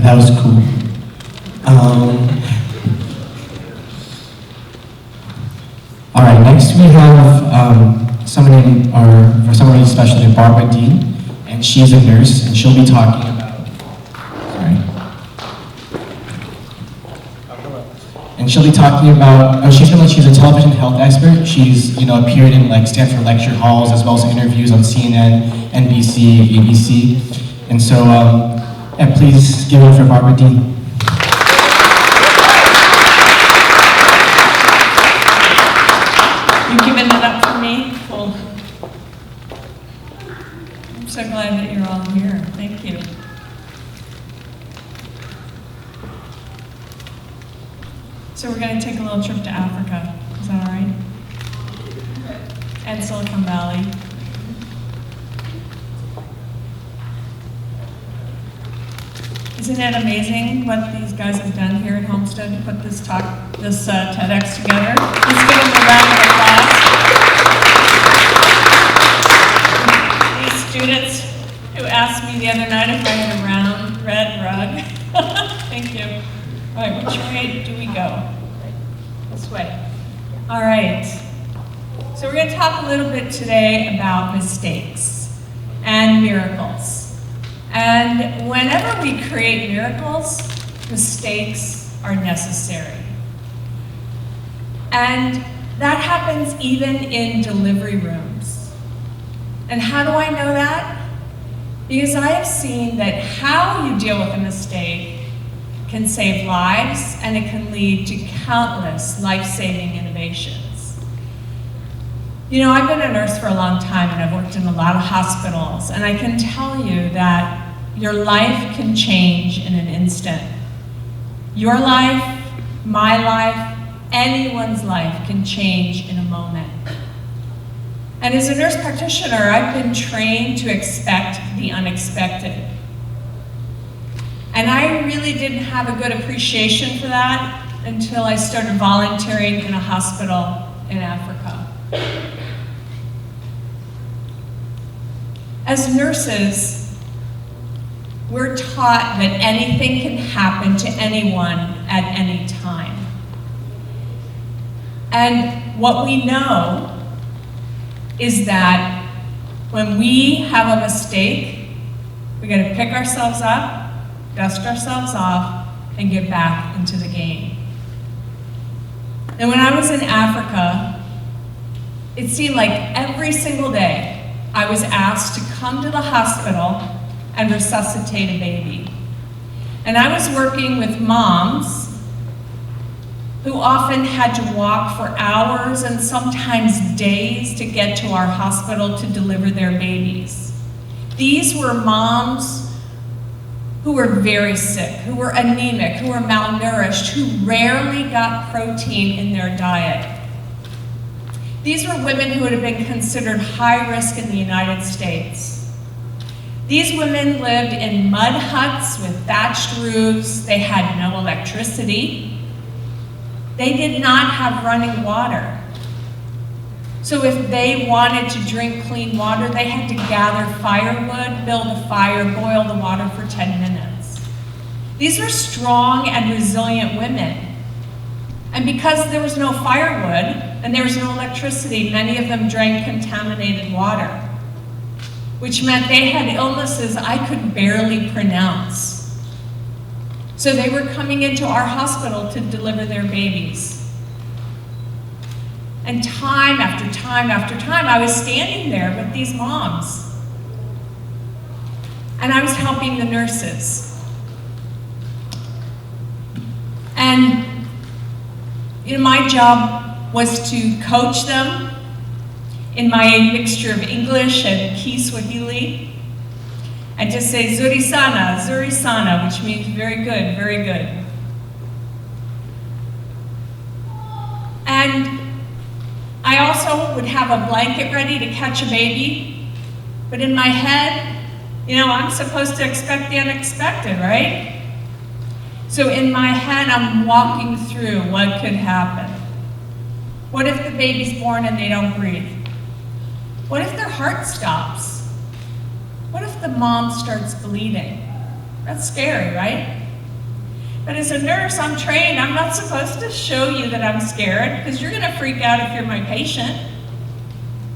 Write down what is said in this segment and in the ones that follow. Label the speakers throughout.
Speaker 1: That was cool. All right, next we have somebody special named Barbara Dehn, and she's a nurse, and she'll be talking about. She's a television health expert. She's appeared in Stanford lecture halls as well as interviews on CNN, NBC, ABC, and so please give it up for Barbara Dehn.
Speaker 2: You've given it up for me? Cool. I'm so glad that you're all here. Thank you. So we're going to take a little trip to Africa. Is that all right? And Silicon Valley. Isn't it amazing what these guys have done here at Homestead to put this TEDx together? Let's give them a round of applause. These students who asked me the other night if I had a round red rug. Thank you. All right, which way do we go? This way. All right. So we're going to talk a little bit today about mistakes and miracles. And whenever we create miracles, mistakes are necessary. And that happens even in delivery rooms. And how do I know that? Because I have seen that how you deal with a mistake can save lives, and it can lead to countless life-saving innovations. I've been a nurse for a long time, and I've worked in a lot of hospitals, and I can tell you that your life can change in an instant. Your life, my life, anyone's life can change in a moment. And as a nurse practitioner, I've been trained to expect the unexpected. And I really didn't have a good appreciation for that until I started volunteering in a hospital in Africa. As nurses, we're taught that anything can happen to anyone at any time. And what we know is that when we have a mistake, we gotta pick ourselves up, dust ourselves off, and get back into the game. And when I was in Africa, it seemed like every single day I was asked to come to the hospital and resuscitate a baby. And I was working with moms who often had to walk for hours and sometimes days to get to our hospital to deliver their babies. These were moms who were very sick, who were anemic, who were malnourished, who rarely got protein in their diet. These were women who would have been considered high risk in the United States. These women lived in mud huts with thatched roofs. They had no electricity. They did not have running water. So if they wanted to drink clean water, they had to gather firewood, build a fire, boil the water for 10 minutes. These were strong and resilient women. And because there was no firewood and there was no electricity, many of them drank contaminated water, which meant they had illnesses I could barely pronounce. So they were coming into our hospital to deliver their babies. And time after time after time, I was standing there with these moms. And I was helping the nurses. And my job was to coach them in my mixture of English and Kiswahili, and to say "Zuri sana, Zuri sana," which means very good, very good. And I also would have a blanket ready to catch a baby, but in my head, I'm supposed to expect the unexpected, right? So in my head, I'm walking through what could happen. What if the baby's born and they don't breathe? What if their heart stops? What if the mom starts bleeding? That's scary, right? But as a nurse, I'm trained. I'm not supposed to show you that I'm scared, because you're gonna freak out if you're my patient.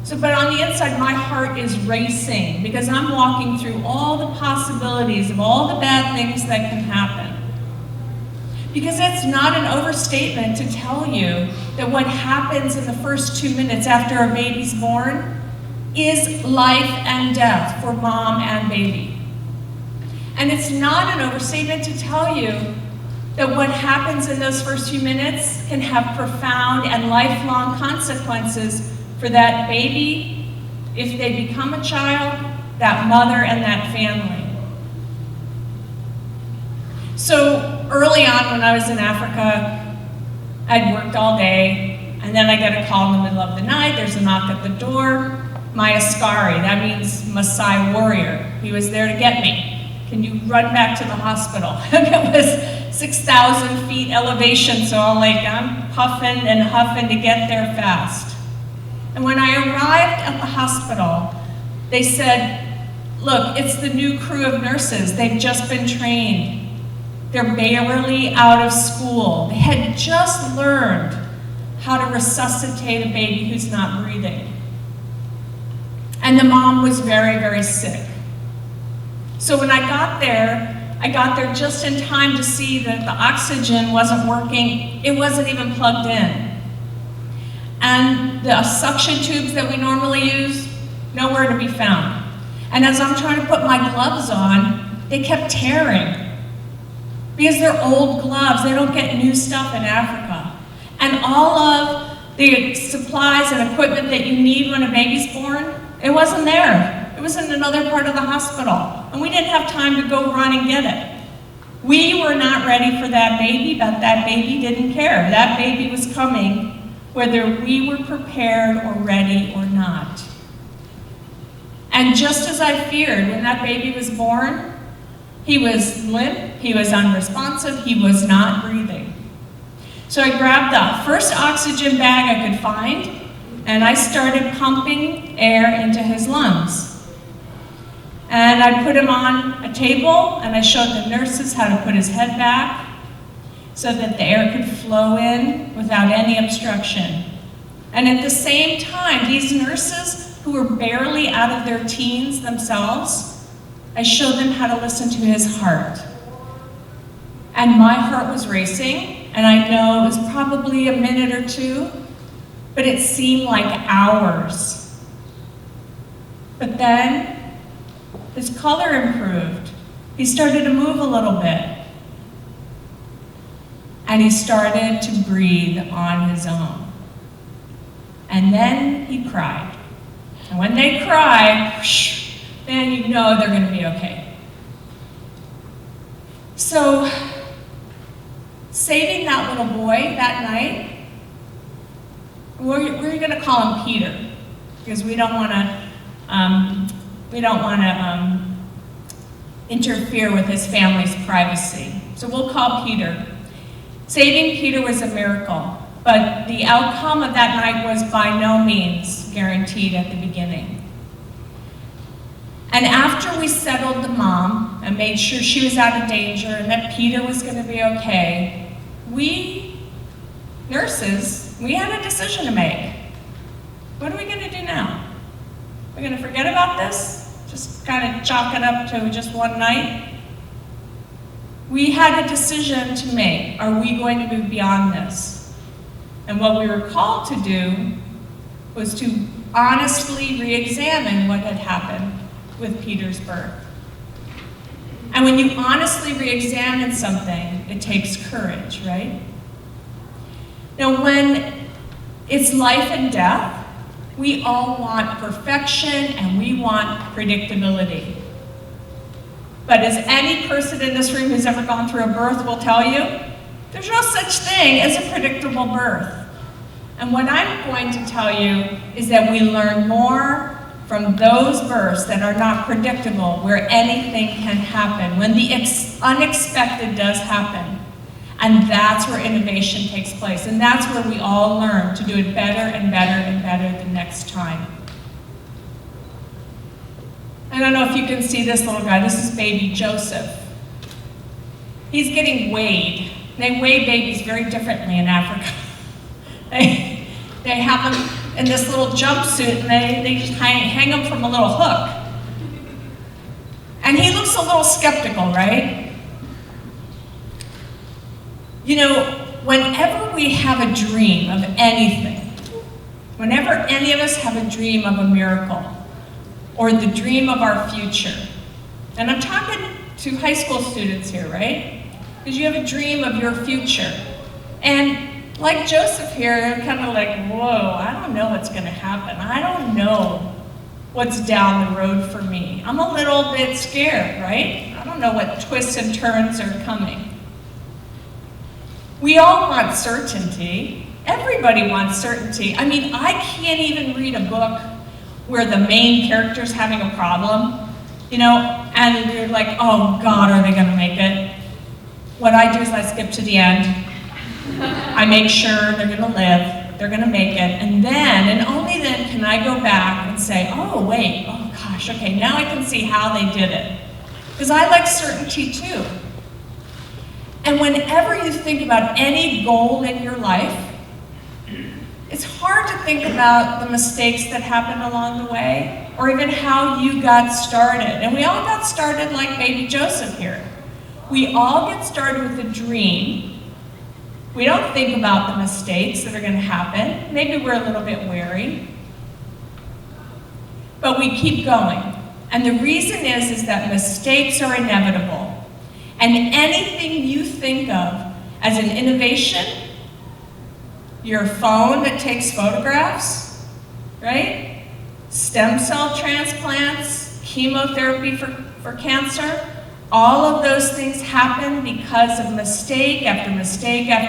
Speaker 2: So, but on the inside, my heart is racing, because I'm walking through all the possibilities of all the bad things that can happen. Because it's not an overstatement to tell you that what happens in the first 2 minutes after a baby's born is life and death for mom and baby. And it's not an overstatement to tell you that what happens in those first few minutes can have profound and lifelong consequences for that baby, if they become a child, that mother, and that family. So early on when I was in Africa, I'd worked all day, and then I get a call in the middle of the night. There's a knock at the door. My Askari, that means Maasai warrior. He was there to get me. Can you run back to the hospital? And it was 6,000 feet elevation, so I'm puffing and huffing to get there fast. And when I arrived at the hospital, they said, look, it's the new crew of nurses. They've just been trained. They're barely out of school. They had just learned how to resuscitate a baby who's not breathing. And the mom was very, very sick. So when I got there just in time to see that the oxygen wasn't working. It wasn't even plugged in. And the suction tubes that we normally use, nowhere to be found. And as I'm trying to put my gloves on, they kept tearing. Because they're old gloves, they don't get new stuff in Africa. And all of the supplies and equipment that you need when a baby's born, it wasn't there. It was in another part of the hospital. And we didn't have time to go run and get it. We were not ready for that baby, but that baby didn't care. That baby was coming whether we were prepared or ready or not. And just as I feared, when that baby was born, he was limp, he was unresponsive, he was not breathing. So I grabbed the first oxygen bag I could find, and I started pumping air into his lungs. And I put him on a table, and I showed the nurses how to put his head back so that the air could flow in without any obstruction. And at the same time, these nurses who were barely out of their teens themselves, I showed them how to listen to his heart. And my heart was racing, and I know it was probably a minute or two, but it seemed like hours. But then his color improved. He started to move a little bit. And he started to breathe on his own. And then he cried. And when they cry, whoosh, then you know they're going to be okay. So, saving that little boy that night, we're going to call him Peter, because we don't want to interfere with his family's privacy. So we'll call Peter. Saving Peter was a miracle, but the outcome of that night was by no means guaranteed at the beginning. And after we settled the mom and made sure she was out of danger and that Peter was going to be okay, we, nurses, we had a decision to make. What are we going to do now? We're going to forget about this? Just kind of chalk it up to just one night? We had a decision to make. Are we going to move beyond this? And what we were called to do was to honestly re-examine what had happened with Peter's birth. And when you honestly re-examine something, it takes courage, right? Now, when it's life and death, we all want perfection and we want predictability. But as any person in this room who's ever gone through a birth will tell you, there's no such thing as a predictable birth. And what I'm going to tell you is that we learn more from those births that are not predictable, where anything can happen, when the unexpected does happen. And that's where innovation takes place. And that's where we all learn to do it better and better and better the next time. I don't know if you can see this little guy. This is baby Joseph. He's getting weighed. They weigh babies very differently in Africa. They have them in this little jumpsuit, and they just hang them from a little hook. And he looks a little skeptical, right? You know, whenever we have a dream of anything, whenever any of us have a dream of a miracle, or the dream of our future, and I'm talking to high school students here, right? Because you have a dream of your future. And like Joseph here, I'm kind of like, whoa, I don't know what's gonna happen. I don't know what's down the road for me. I'm a little bit scared, right? I don't know what twists and turns are coming. We all want certainty. Everybody wants certainty. I mean, I can't even read a book where the main character's having a problem, you know, and you're like, oh God, are they gonna make it? What I do is I skip to the end. I make sure they're gonna live, they're gonna make it, and then, and only then, can I go back and say, oh wait, oh gosh, okay, now I can see how they did it. Because I like certainty too. And whenever you think about any goal in your life, it's hard to think about the mistakes that happened along the way, or even how you got started. And we all got started like baby Joseph here. We all get started with a dream. We don't think about the mistakes that are going to happen. Maybe we're a little bit wary. But we keep going. And the reason is that mistakes are inevitable. And anything you think of as an innovation, your phone that takes photographs, right? Stem cell transplants, chemotherapy for cancer, all of those things happen because of mistake after mistake after